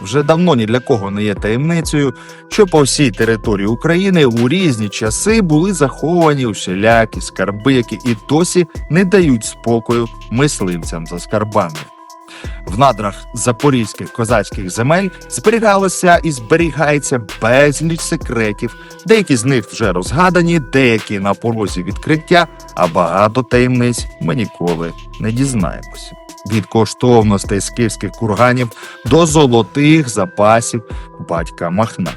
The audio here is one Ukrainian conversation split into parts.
Вже давно ні для кого не є таємницею, що по всій території України у різні часи були заховані усілякі скарби, які і досі не дають спокою мисливцям за скарбами. В надрах запорізьких козацьких земель зберігалося і зберігається безліч секретів, деякі з них вже розгадані, деякі на порозі відкриття, а багато таємниць ми ніколи не дізнаємося. Від коштовностей скіфських курганів до золотих запасів батька Махна.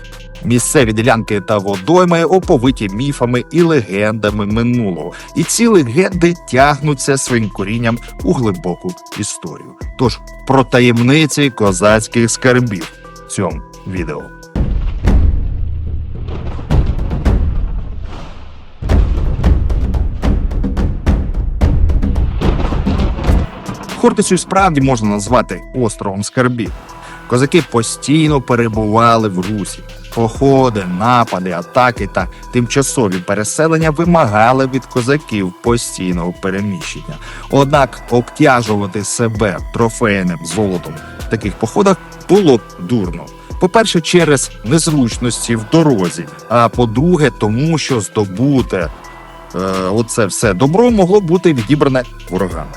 Місцеві ділянки та водойми оповиті міфами і легендами минулого. І ці легенди тягнуться своїм корінням у глибоку історію. Тож про таємниці козацьких скарбів в цьому відео. Хортицю справді можна назвати островом скарбів. Козаки постійно перебували в русі. Походи, напади, атаки та тимчасові переселення вимагали від козаків постійного переміщення. Однак обтяжувати себе трофейним золотом в таких походах було дурно. По-перше, через незручності в дорозі, а по-друге, тому що здобуте оце все добро могло бути відібране ворогами.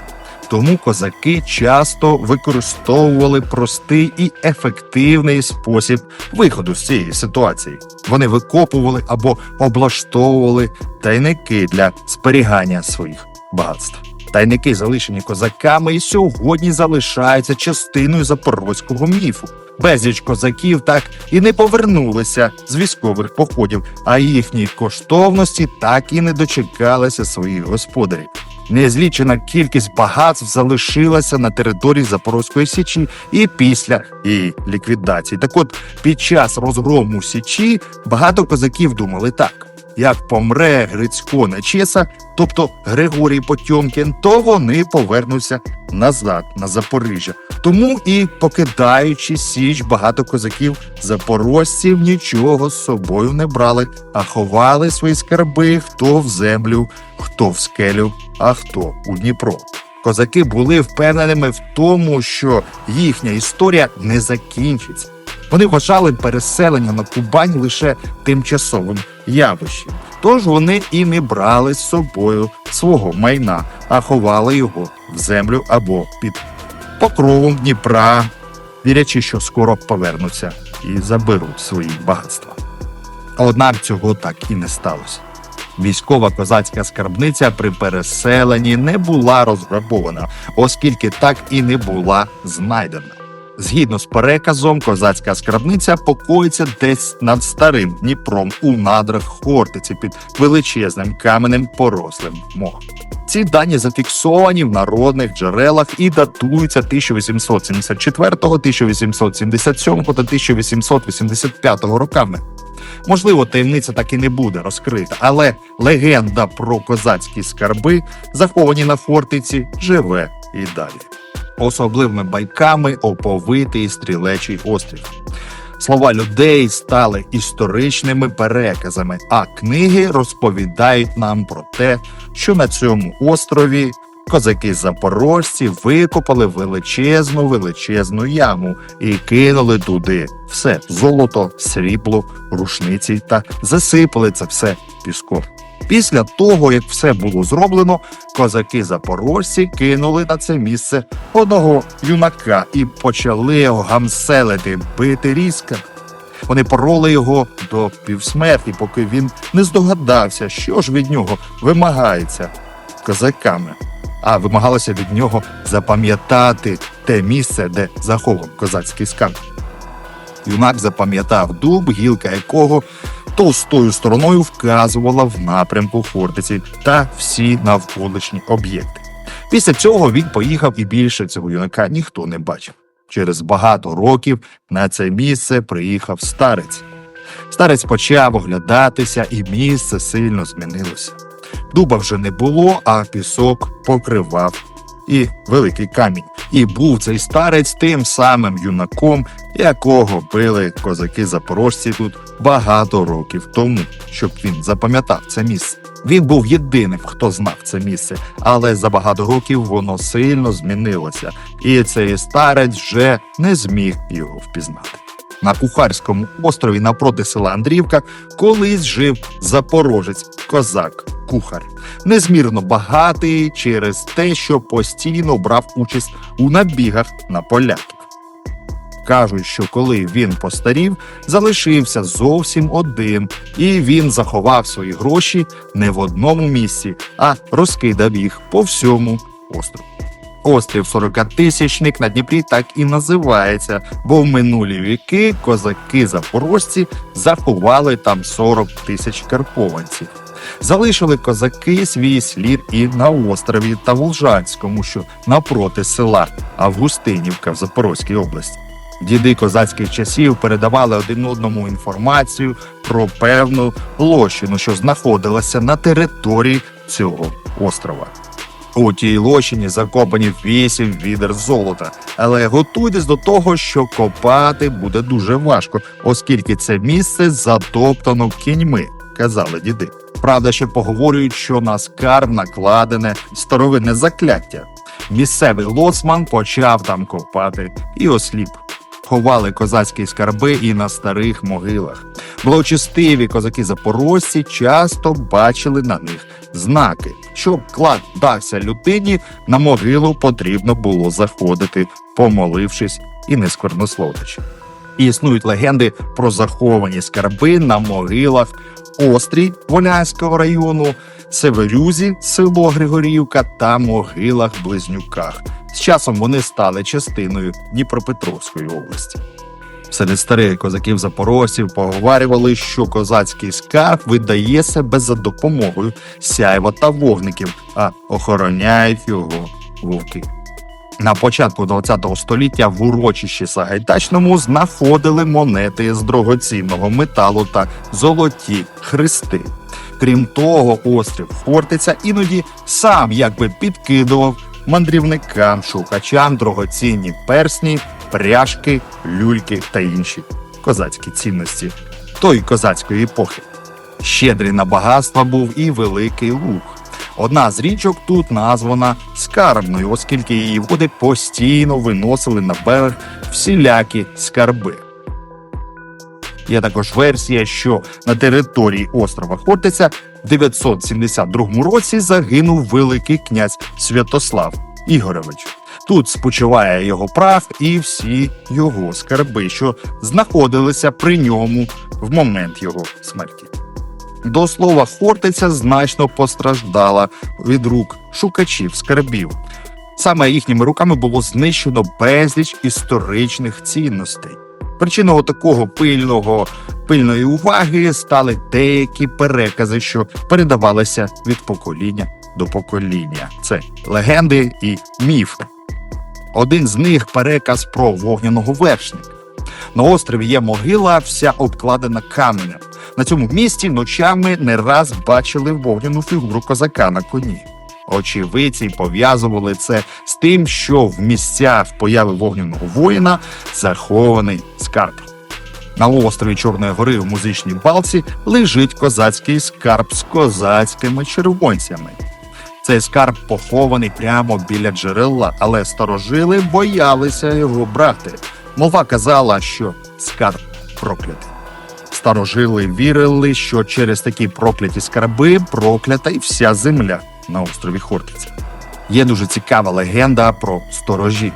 Тому козаки часто використовували простий і ефективний спосіб виходу з цієї ситуації. Вони викопували або облаштовували тайники для зберігання своїх багатств. Тайники, залишені козаками, і сьогодні залишаються частиною запорозького міфу. Безліч козаків так і не повернулися з військових походів, а їхні коштовності так і не дочекалися своїх господарів. Незлічена кількість багатств залишилася на території Запорозької Січі і після її ліквідації. Так от, під час розгрому Січі багато козаків думали так: як помре Грицько Нечеса, тобто Григорій Потьомкін, то вони повернуться назад на Запоріжжя. Тому і, покидаючи Січ, багато козаків-запорожців нічого з собою не брали, а ховали свої скарби хто в землю, хто в скелю, а хто у Дніпро. Козаки були впевненими в тому, що їхня історія не закінчиться. Вони вважали переселення на Кубань лише тимчасовим явищем. Тож вони і не брали з собою свого майна, а ховали його в землю або під покровом Дніпра, вірячи, що скоро повернуться і заберуть свої багатства. Однак цього так і не сталося. Військова козацька скарбниця при переселенні не була розграбована, оскільки так і не була знайдена. Згідно з переказом, козацька скарбниця покоїться десь над старим Дніпром у надрах Хортиці під величезним каменем, порослим мохом. Ці дані зафіксовані в народних джерелах і датуються 1874, 1877 та 1885 роками. Можливо, таємниця так і не буде розкрита, але легенда про козацькі скарби, заховані на Хортиці, живе і далі. Особливими байками оповитий Стрілечий острів. Слова людей стали історичними переказами, а книги розповідають нам про те, що на цьому острові козаки-запорожці викопали величезну яму і кинули туди все – золото, срібло, рушниці та засипали це все піском. Після того, як все було зроблено, козаки-запорожці кинули на це місце одного юнака і почали його гамселити, бити різко. Вони пороли його до півсмерті, поки він не здогадався, що ж від нього вимагається козаками. А вимагалося від нього запам'ятати те місце, де захований козацький скарб. Юнак запам'ятав дуб, гілка якого товстою стороною вказувала в напрямку Хортиці та всі навколишні об'єкти. Після цього він поїхав, і більше цього юнака ніхто не бачив. Через багато років на це місце приїхав старець. Старець почав оглядатися, і місце сильно змінилося. Дуба вже не було, а пісок покривав і великий камінь. І був цей старець тим самим юнаком, якого били козаки-запорожці тут багато років тому, щоб він запам'ятав це місце. Він був єдиним, хто знав це місце, але за багато років воно сильно змінилося, і цей старець вже не зміг його впізнати. На Кухарському острові навпроти села Андріївка колись жив запорожець-козак-кухар, незмірно багатий через те, що постійно брав участь у набігах на поляків. Кажуть, що коли він постарів, залишився зовсім один, і він заховав свої гроші не в одному місці, а розкидав їх по всьому острову. Острів 40-тисячник на Дніпрі так і називається, бо в минулі віки козаки-запорожці заховали там 40 тисяч карпованців. Залишили козаки свій слід і на острові Таволжанському, що напроти села Августинівка в Запорозькій області. Діди козацьких часів передавали один одному інформацію про певну лощину, що знаходилася на території цього острова. У тій лощині закопані 8 відер золота, але готуйтесь до того, що копати буде дуже важко, оскільки це місце затоптано кіньми, казали діди. Правда, ще поговорюють, що на скарб накладене старовинне закляття. Місцевий лоцман почав там копати і осліп. Ховали козацькі скарби і на старих могилах. Благочестиві козаки-запорожці часто бачили на них знаки. Щоб клад дався людині, на могилу потрібно було заходити, помолившись і не сквернословлячи. Існують легенди про заховані скарби на могилах Острій Волянського району, Северюзі, село Григорівка та Могилах-Близнюках. З часом вони стали частиною Дніпропетровської області. Серед старих козаків-запорожців поговарювали, що козацький скарб видає себе за допомогою сяйва та вогників, а охороняють його вовки. На початку ХХ століття в урочищі Сагайдачному знаходили монети з дорогоцінного металу та золоті хрести. Крім того, острів Хортиця іноді сам якби підкидував мандрівникам, шукачам дорогоцінні персні, пряжки, люльки та інші козацькі цінності тої козацької епохи. Щедрий на багатства був і Великий Луг. Одна з річок тут названа Скарбною, оскільки її води постійно виносили на берег всілякі скарби. Є також версія, що на території острова Хортиця в 972 році загинув великий князь Святослав Ігорович. Тут спочиває його прах і всі його скарби, що знаходилися при ньому в момент його смерті. До слова, Хортиця значно постраждала від рук шукачів скарбів. Саме їхніми руками було знищено безліч історичних цінностей. Причиною такого пильної уваги стали деякі перекази, що передавалися від покоління до покоління. Це легенди і міфи. Один з них – переказ про вогняного вершника. На острові є могила, вся обкладена каменем. На цьому місці ночами не раз бачили вогняну фігуру козака на коні. Очевидці пов'язували це з тим, що в місцях появи вогняного воїна захований скарб. На острові Чорної гори в Музичній Балці лежить козацький скарб з козацькими червонцями. Цей скарб похований прямо біля джерела, але старожили боялися його брати. Мова казала, що скарб проклятий. Старожили вірили, що через такі прокляті скарби проклята й вся земля на острові Хортиця. Є дуже цікава легенда про сторожів.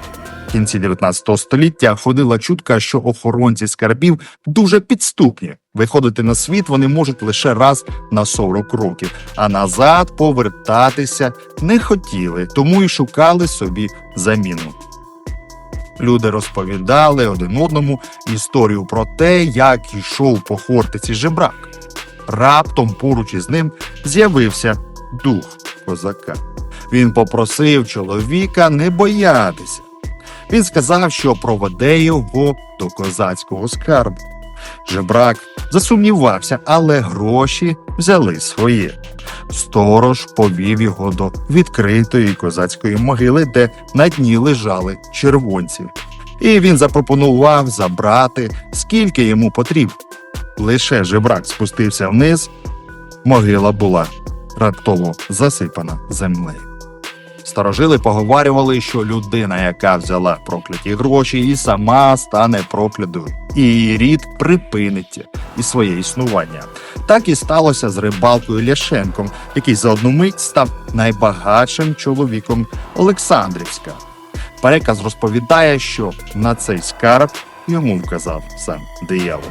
В кінці 19 століття ходила чутка, що охоронці скарбів дуже підступні. Виходити на світ вони можуть лише раз на 40 років, а назад повертатися не хотіли, тому й шукали собі заміну. Люди розповідали один одному історію про те, як йшов по Хортиці жебрак. Раптом поруч із ним з'явився дух козака. Він попросив чоловіка не боятися. Він сказав, що проведе його до козацького скарбу. Жебрак засумнівався, але гроші взяли своє. Сторож повів його до відкритої козацької могили, де на дні лежали червонці. І він запропонував забрати, скільки йому потрібно. Лише жебрак спустився вниз, могила була раптово засипана землею. Старожили поговарювали, що людина, яка взяла прокляті гроші, і сама стане проклятою, і її рід припинить і своє існування. Так і сталося з рибалкою Ляшенком, який за одну мить став найбагатшим чоловіком Олександрівська. Переказ розповідає, що на цей скарб йому вказав сам диявол.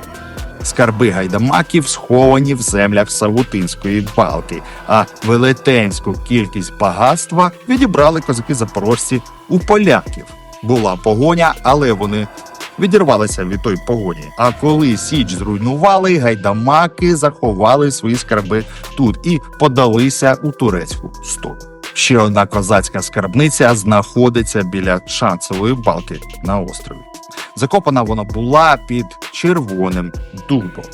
Скарби гайдамаків сховані в землях Савутинської балки, а велетенську кількість багатства відібрали козаки-запорожці у поляків. Була погоня, але вони відірвалися від тої погоні. А коли Січ зруйнували, гайдамаки заховали свої скарби тут і подалися у турецьку сторону. Ще одна козацька скарбниця знаходиться біля Шанцевої балки на острові. Закопана вона була під Червоним Дубом.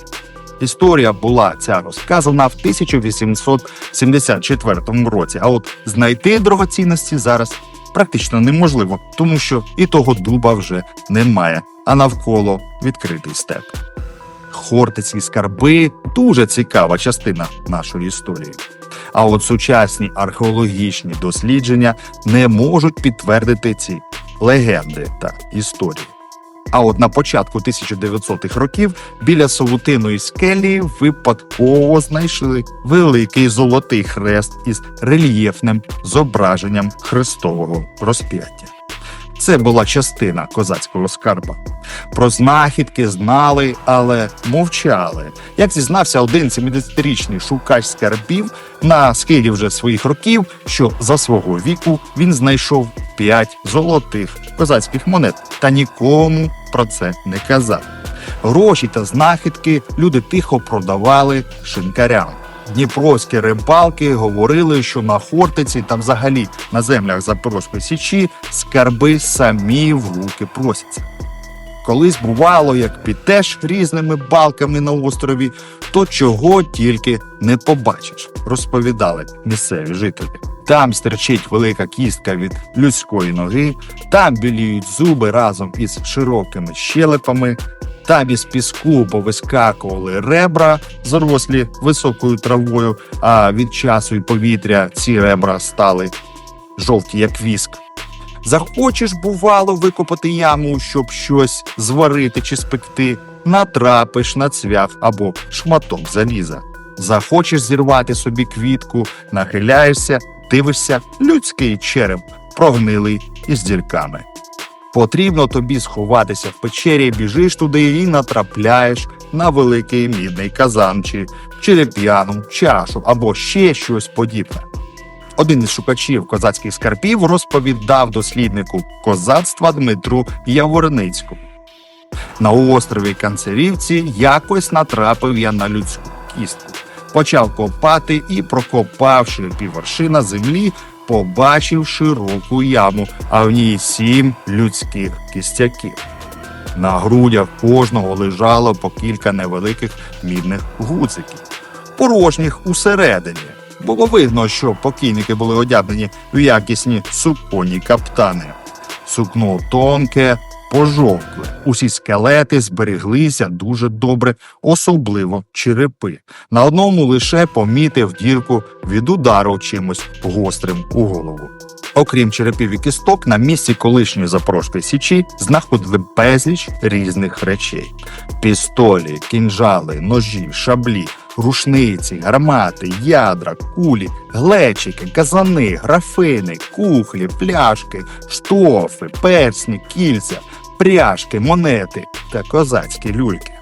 Історія була ця розказана в 1874 році, а от знайти дорогоцінності зараз практично неможливо, тому що і того дуба вже немає, а навколо відкритий степ. Хортицькі скарби – дуже цікава частина нашої історії. А от сучасні археологічні дослідження не можуть підтвердити ці легенди та історії. А от на початку 1900-х років біля Совутиної скелі випадково знайшли великий золотий хрест із рельєфним зображенням Христового розп'яття. Це була частина козацького скарба. Про знахідки знали, але мовчали. Як зізнався один 70-річний шукач скарбів на схилі вже своїх років, що за свого віку він знайшов 5 золотих козацьких монет та нікому про це не казав. Гроші та знахідки люди тихо продавали шинкарям. Дніпровські рибалки говорили, що на Хортиці та взагалі на землях Запорозької Січі скарби самі в руки просяться. Колись бувало, як підеш різними балками на острові, то чого тільки не побачиш, розповідали місцеві жителі. Там стирчить велика кістка від людської ноги, там біліють зуби разом із широкими щелепами, там із піску повискакували ребра, зарослі високою травою, а від часу і повітря ці ребра стали жовті, як віск. Захочеш, бувало, викопати яму, щоб щось зварити чи спекти, натрапиш на цвях або шматок заліза. Захочеш зірвати собі квітку, нахиляєшся, дивишся, людський череп, прогнилий із дірками. Потрібно тобі сховатися в печері, біжиш туди і натрапляєш на великий мідний казан чи череп'яну чашу або ще щось подібне. Один із шукачів козацьких скарбів розповідав досліднику козацтва Дмитру Яворницькому. На острові Канцерівці якось натрапив я на людську кістку. Почав копати і, прокопавши піввершина землі, побачив широку яму, а в ній 7 людських кістяків. На грудях кожного лежало по кілька невеликих мідних гудзиків, порожніх усередині. Було видно, що покійники були одягнені в якісні суконні каптани. Сукно тонке, пожовкле. Усі скелети збереглися дуже добре, особливо черепи. На одному лише помітив дірку від удару чимось гострим у голову. Окрім черепів і кісток, на місці колишньої Запорозької Січі знаходили безліч різних речей. Пістолі, кінжали, ножі, шаблі, рушниці, гармати, ядра, кулі, глечики, казани, графини, кухлі, пляшки, штофи, персні, кільця, пряжки, монети та козацькі люльки.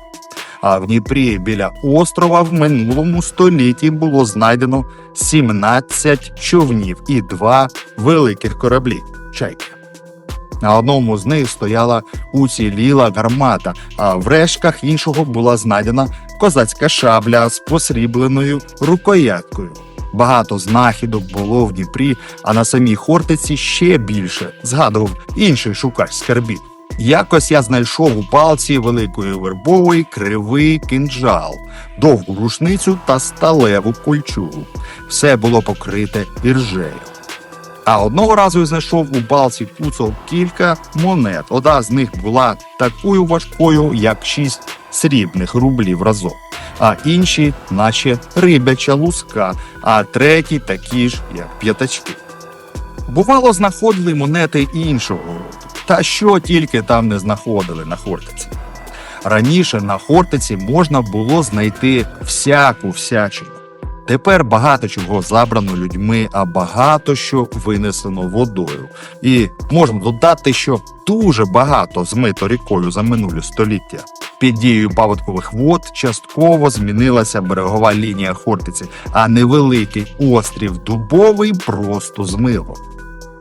А в Дніпрі біля острова в минулому столітті було знайдено 17 човнів і 2 великих кораблі – «Чайки». На одному з них стояла уціліла гармата, а в рештах іншого була знайдена козацька шабля з посрібленою рукояткою. Багато знахідок було в Дніпрі, а на самій Хортиці ще більше, згадував інший шукач скарбів. Якось я знайшов у палці великої вербової кривий кинджал, довгу рушницю та сталеву кольчугу. Все було покрите іржею. А одного разу я знайшов у балці куцов кілька монет. Одна з них була такою важкою, як 6 срібних рублів разом. А інші, наче рибяча луска, а треті такі ж, як п'ятачки. Бувало, знаходили монети іншого роду. Та що тільки там не знаходили на Хортиці. Раніше на Хортиці можна було знайти всяку всячину. Тепер багато чого забрано людьми, а багато що винесено водою. І можна додати, що дуже багато змито рікою за минулі століття. Під дією паводкових вод частково змінилася берегова лінія Хортиці, а невеликий острів Дубовий просто змило.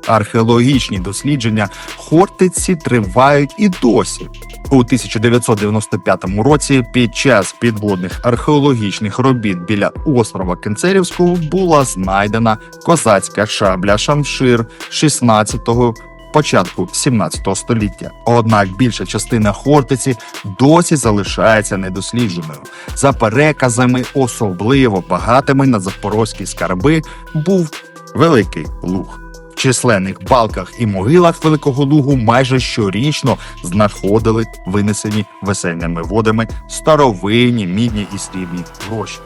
Археологічні дослідження Хортиці тривають і досі. У 1995 році під час підводних археологічних робіт біля острова Кенцерівського була знайдена козацька шабля-шамшир 16-го, початку 17 століття. Однак більша частина Хортиці досі залишається недослідженою. За переказами, особливо багатими на запорозькі скарби був Великий Луг. В численних балках і могилах Великого Лугу майже щорічно знаходили винесені весельними водами старовинні мідні і срібні гроші.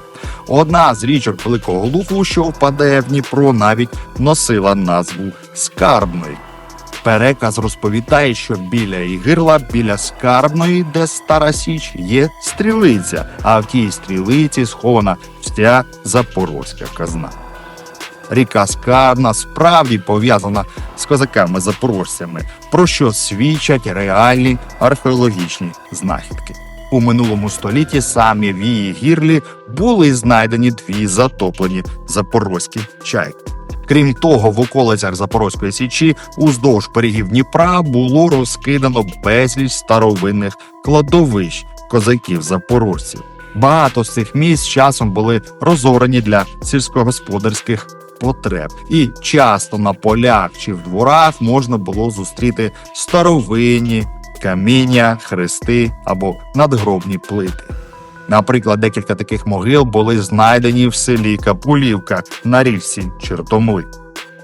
Одна з річок Великого Лугу, що впадає в Дніпро, навіть носила назву Скарбної. Переказ розповідає, що біля Ігирла, біля Скарбної, де Стара Січ, є стрілиця, а в тій стрілиці схована вся запорозька казна. Ріка Скарбна справді пов'язана з козаками-запорожцями, про що свідчать реальні археологічні знахідки. У минулому столітті саме в її гірлі були знайдені 2 затоплені запорозькі чайки. Крім того, в околицях Запорозької Січі уздовж берегів Дніпра було розкидано безліч старовинних кладовищ козаків-запорожців. Багато з цих місць з часом були розорені для сільськогосподарських потреб. І часто на полях чи в дворах можна було зустріти старовинні каміння, хрести або надгробні плити. Наприклад, декілька таких могил були знайдені в селі Капулівка на річці Чертомли.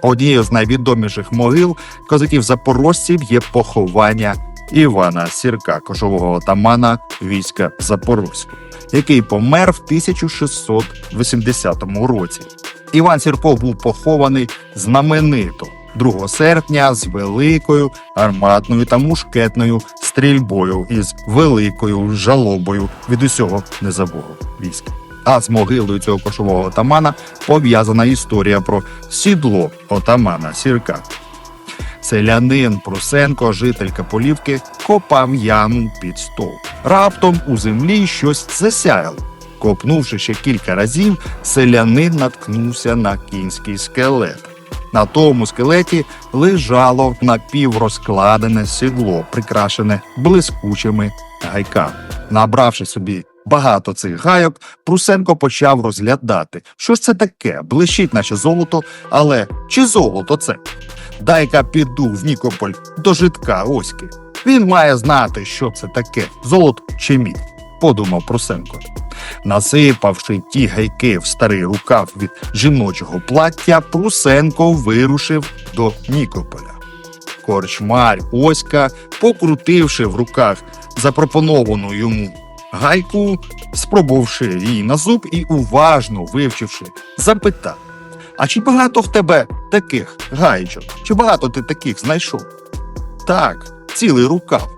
Однією з найвідоміших могил козаків-запорожців є поховання Івана Сірка, кошового отамана війська Запорозького, який помер в 1680 році. Іван Сірко був похований знаменито 2 серпня з великою арматною та мушкетною стрільбою із великою жалобою від усього низового війська. А з могилою цього кошового отамана пов'язана історія про сідло отамана Сірка. Селянин Прусенко, житель Капулівки, копав яму під стовп. Раптом у землі щось засяяло. Копнувши ще кілька разів, селянин наткнувся на кінський скелет. На тому скелеті лежало напіврозкладене сідло, прикрашене блискучими гайками. Набравши собі багато цих гайок, Прусенко почав розглядати, що ж це таке, блищить наче золото, але чи золото це? Дай-ка піду в Нікополь до жидка Оськи. Він має знати, що це таке, золото чи мідь, подумав Прусенко. Насипавши ті гайки в старий рукав від жіночого плаття, Прусенко вирушив до Нікополя. Корчмар Оська, покрутивши в руках запропоновану йому гайку, спробувавши її на зуб і уважно вивчивши, запитав: «А чи багато в тебе таких гаєчок? Чи багато ти таких знайшов?» «Так, цілий рукав.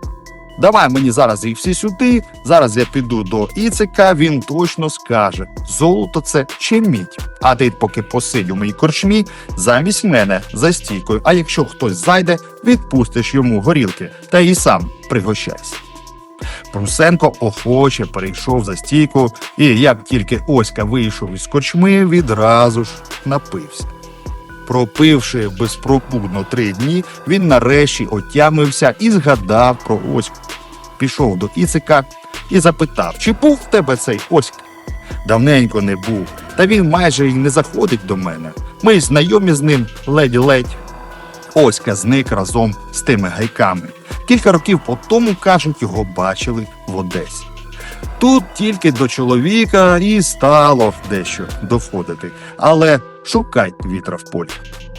Давай мені зараз їх всі сюди, зараз я піду до Іцика, він точно скаже, золото це чи мідь. А ти поки посидь у моїй корчмі замість мене за стійкою, а якщо хтось зайде, відпустиш йому горілки та і сам пригощайся». Прусенко охоче перейшов за стійку і, як тільки Оська вийшов із корчми, відразу ж напився. Пропивши безпробудно 3 дні, він нарешті отямився і згадав про Оську. Пішов до Іцика і запитав: «Чи був в тебе цей Оська?» «Давненько не був, та він майже й не заходить до мене. Ми знайомі з ним ледь-ледь». Оська зник разом з тими гайками. Кілька років по тому, кажуть, його бачили в Одесі. Тут тільки до чоловіка і стало дещо доходити, але шукай вітра в полі.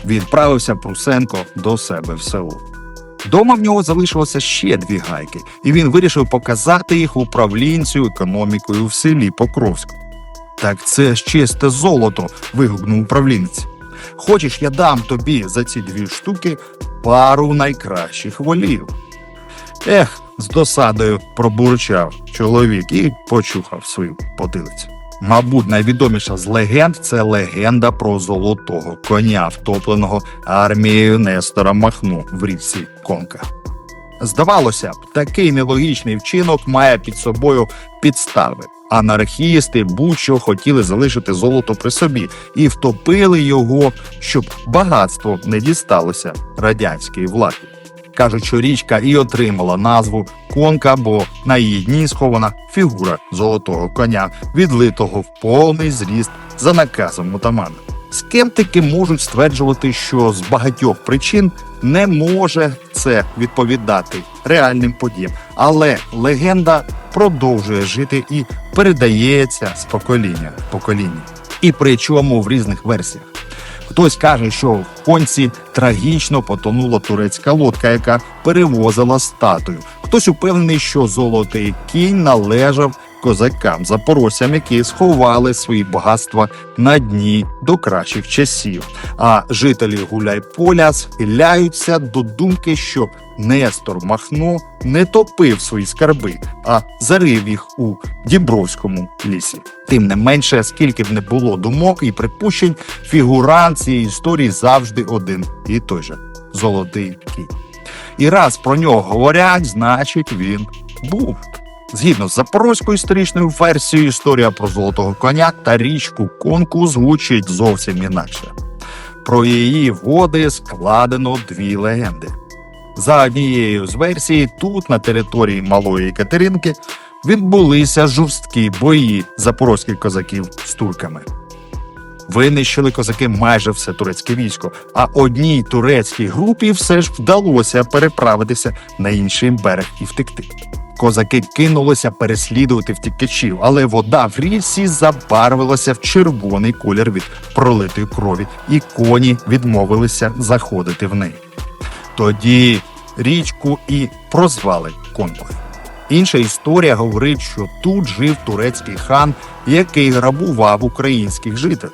Відправився Прусенко до себе в село. Дома в нього залишилося ще 2 гайки, і він вирішив показати їх управлінцю економікою в селі Покровську. «Так це ж чисте золото!» – вигукнув управлінець. «Хочеш, я дам тобі за ці 2 штуки пару найкращих волів?» «Ех!» – з досадою пробурчав чоловік і почухав свою потилицю. Мабуть, найвідоміша з легенд – це легенда про золотого коня, втопленого армією Нестора Махно в річці Конка. Здавалося б, такий нелогічний вчинок має під собою підстави. Анархісти будь-що хотіли залишити золото при собі і втопили його, щоб багатство не дісталося радянській владі. Кажуть, що річка і отримала назву Конка, бо на її дні схована фігура золотого коня, відлитого в повний зріст за наказом отамана. Скептики можуть стверджувати, що з багатьох причин не може це відповідати реальним подіям, але легенда продовжує жити і передається з покоління в покоління. І причому в різних версіях. Хтось каже, що в Конці трагічно потонула турецька лодка, яка перевозила статую. Хтось упевнений, що золотий кінь належав козакам-запорожцям, які сховали свої багатства на дні до кращих часів. А жителі Гуляйполя схиляються до думки, що Нестор Махно не топив свої скарби, а зарив їх у Дібровському лісі. Тим не менше, скільки б не було думок і припущень, фігурант цієї історії завжди один і той же – золотий кінь. І раз про нього говорять, значить він був. Згідно з запорозькою історичною версією, історія про золотого коня та річку Конку звучить зовсім інакше. Про її води складено 2 легенди. За однією з версій, тут, на території Малої Катеринки, відбулися жорсткі бої запорозьких козаків з турками. Винищили козаки майже все турецьке військо, а одній турецькій групі все ж вдалося переправитися на інший берег і втекти. Козаки кинулися переслідувати втікачів, але вода в річці забарвилася в червоний колір від пролитої крові, і коні відмовилися заходити в неї. Тоді річку і прозвали Конкою. Інша історія говорить, що тут жив турецький хан, який грабував українських жителів.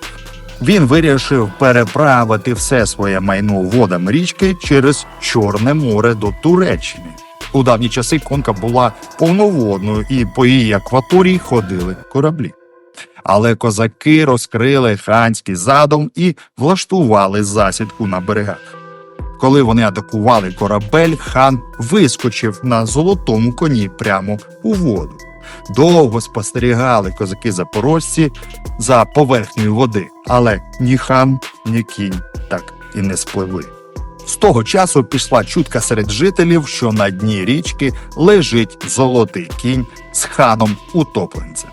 Він вирішив переправити все своє майно водами річки через Чорне море до Туреччини. У давні часи Конка була повноводною, і по її акваторії ходили кораблі. Але козаки розкрили ханський задум і влаштували засідку на берегах. Коли вони атакували корабель, хан вискочив на золотому коні прямо у воду. Довго спостерігали козаки-запорожці за поверхнею води, але ні хан, ні кінь так і не спливли. З того часу пішла чутка серед жителів, що на дні річки лежить золотий кінь з ханом-утопленцем.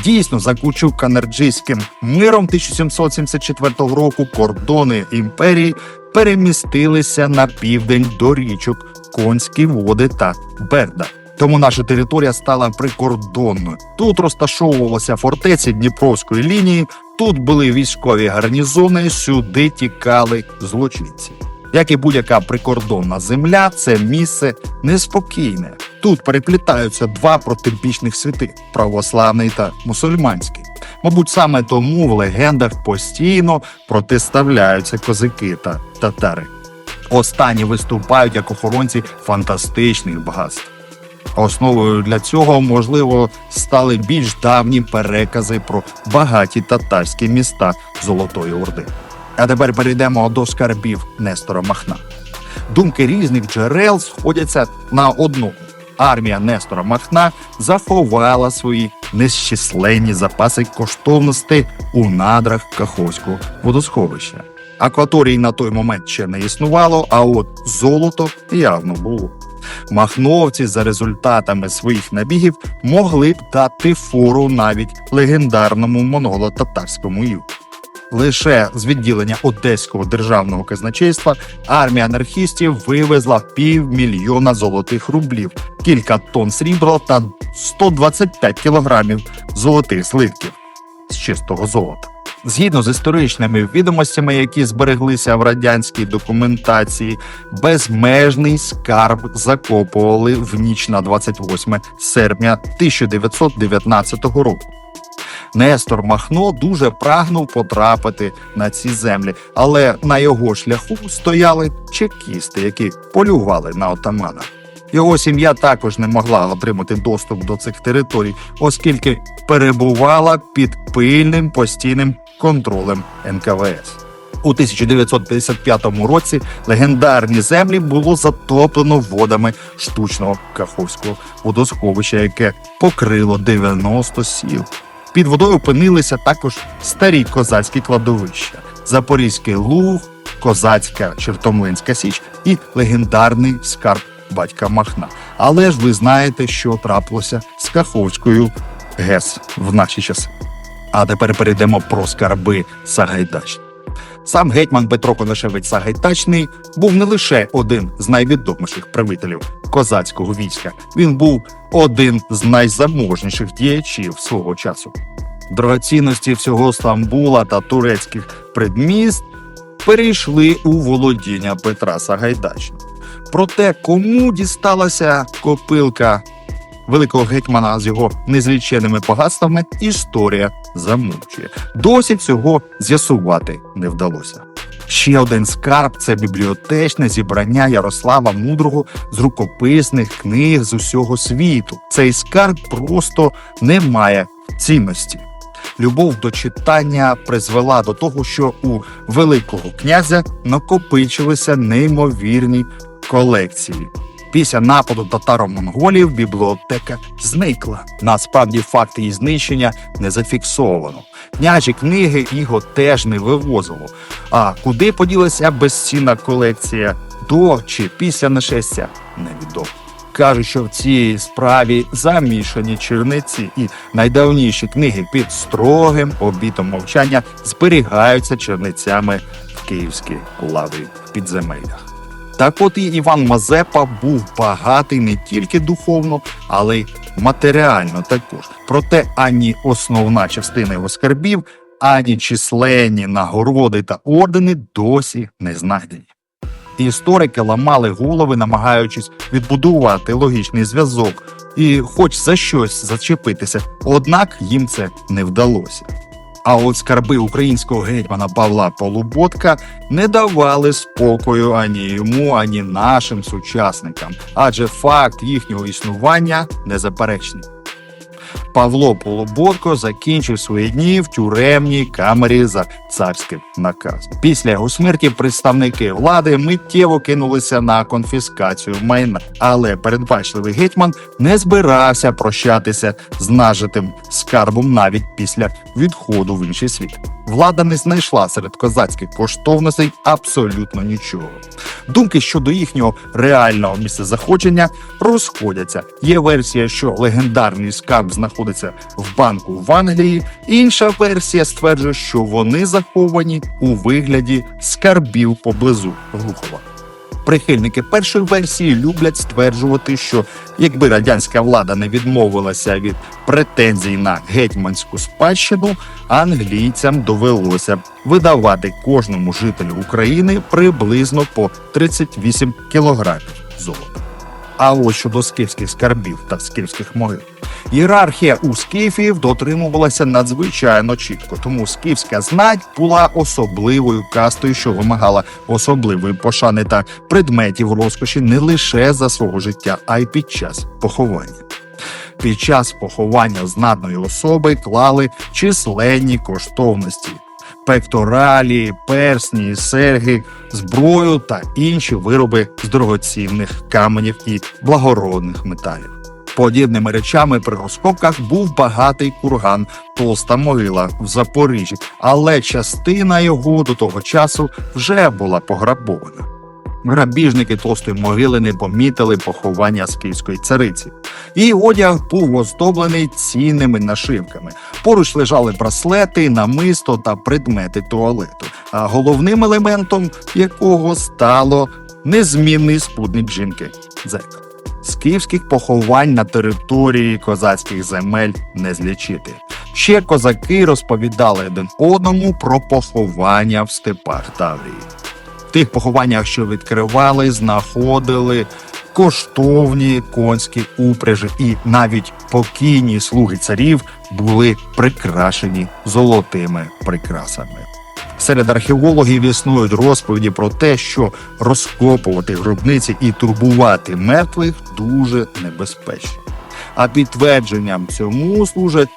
Дійсно, за Кучук-Канерджийським миром 1774 року кордони імперії перемістилися на південь до річок Конські води та Берда. Тому наша територія стала прикордонною. Тут розташовувалися фортеці Дніпровської лінії, тут були військові гарнізони, сюди тікали злочинці. Як і будь-яка прикордонна земля, це місце неспокійне. Тут переплітаються 2 протибічних світи – православний та мусульманський. Мабуть, саме тому в легендах постійно протиставляються козаки та татари. Останні виступають як охоронці фантастичних багатств. Основою для цього, можливо, стали більш давні перекази про багаті татарські міста Золотої Орди. А тепер перейдемо до скарбів Нестора Махна. Думки різних джерел сходяться на одному. Армія Нестора Махна заховала свої незчисленні запаси коштовностей у надрах Каховського водосховища. Акваторії на той момент ще не існувало, а от золото явно було. Махновці за результатами своїх набігів могли б дати фору навіть легендарному монголо-татарському югу. Лише з відділення Одеського державного казначейства армія анархістів вивезла 500 000 золотих рублів, кілька тонн срібла та 125 кілограмів золотих слитків з чистого золота. Згідно з історичними відомостями, які збереглися в радянській документації, безмежний скарб закопували в ніч на 28 серпня 1919 року. Нестор Махно дуже прагнув потрапити на ці землі, але на його шляху стояли чекісти, які полювали на отамана. Його сім'я також не могла отримати доступ до цих територій, оскільки перебувала під пильним постійним контролем НКВС. У 1955 році легендарні землі було затоплено водами штучного Каховського водосховища, яке покрило 90 сіл. Під водою опинилися також старі козацькі кладовища – Запорізький Луг, Козацька Чертомлинська Січ і легендарний скарб батька Махна. Але ж ви знаєте, що трапилося з Каховською ГЕС в наші часи. А тепер перейдемо про скарби Сагайдачного. Сам гетьман Петро Конашевич Сагайдачний був не лише один з найвідоміших правителів козацького війська, він був один з найзаможніших діячів свого часу. Дорогоцінності всього Стамбула та турецьких предміст перейшли у володіння Петра Сагайдачного. Проте, кому дісталася копилка великого гетьмана з його незліченими багатствами, історія замовчує. Досі цього з'ясувати не вдалося. Ще один скарб – це бібліотечне зібрання Ярослава Мудрого з рукописних книг з усього світу. Цей скарб просто не має цінності. Любов до читання призвела до того, що у Великого князя накопичилися неймовірні колекції. Після нападу татаро-монголів бібліотека зникла. Насправді факти її знищення не зафіксовано. Княжі книги його теж не вивозило. А куди поділася безцінна колекція до чи після нашестя – невідомо. Кажуть, що в цій справі замішані черниці, і найдавніші книги під строгим обітом мовчання зберігаються черницями в Київській лаврі в підземеллях. Так от і Іван Мазепа був багатий не тільки духовно, але й матеріально також. Проте ані основна частина його скарбів, ані численні нагороди та ордени досі не знайдені. Історики ламали голови, намагаючись відбудувати логічний зв'язок і хоч за щось зачепитися, однак їм це не вдалося. А от скарби українського гетьмана Павла Полуботка не давали спокою ані йому, ані нашим сучасникам, адже факт їхнього існування незаперечний. Павло Полуботко закінчив свої дні в тюремній камері за царським наказом. Після його смерті представники влади миттєво кинулися на конфіскацію майна, але передбачливий гетьман не збирався прощатися з нажитим скарбом навіть після відходу в інший світ. Влада не знайшла серед козацьких коштовностей абсолютно нічого. Думки щодо їхнього реального місцезаходження розходяться. Є версія, що легендарний скарб знаходиться в банку в Англії. Інша версія стверджує, що вони заховані у вигляді скарбів поблизу Глухова. Прихильники першої версії люблять стверджувати, що якби радянська влада не відмовилася від претензій на гетьманську спадщину, англійцям довелося б видавати кожному жителю України приблизно по 38 кілограмів золота. А ось щодо скіфських скарбів та скіфських могил. Ієрархія у скіфів дотримувалася надзвичайно чітко, тому скіфська знать була особливою кастою, що вимагала особливої пошани та предметів розкоші не лише за свого життя, а й під час поховання. Під час поховання знатної особи клали численні коштовності – пекторалі, персні, серги, зброю та інші вироби з дорогоцінних каменів і благородних металів. Подібними речами при розкопках був багатий курган Толста могила в Запоріжжі, але частина його до того часу вже була пограбована. Грабіжники Толстої могили не помітили поховання скіфської цариці. Її одяг був оздоблений цінними нашивками. Поруч лежали браслети, намисто та предмети туалету, а головним елементом якого стало незмінний спутник жінки – дзеркало. Скіфських поховань на території козацьких земель не злічити. Ще козаки розповідали один одному про поховання в степах Таврії. В тих похованнях, що відкривали, знаходили коштовні конські упряжі, і навіть покійні слуги царів були прикрашені золотими прикрасами. Серед археологів існують розповіді про те, що розкопувати гробниці і турбувати мертвих дуже небезпечно. А підтвердженням цьому служать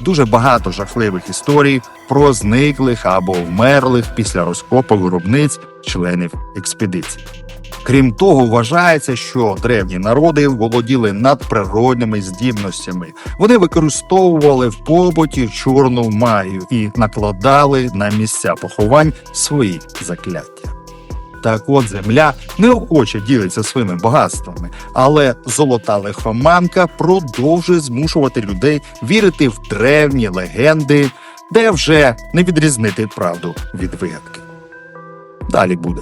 дуже багато жахливих історій про зниклих або вмерлих після розкопок гробниць членів експедиції. Крім того, вважається, що древні народи володіли надприродними здібностями. Вони використовували в побуті чорну магію і накладали на місця поховань свої закляття. Так от земля неохоче ділиться своїми багатствами, але золота лихоманка продовжує змушувати людей вірити в древні легенди, де вже не відрізнити правду від вигадки. Далі буде.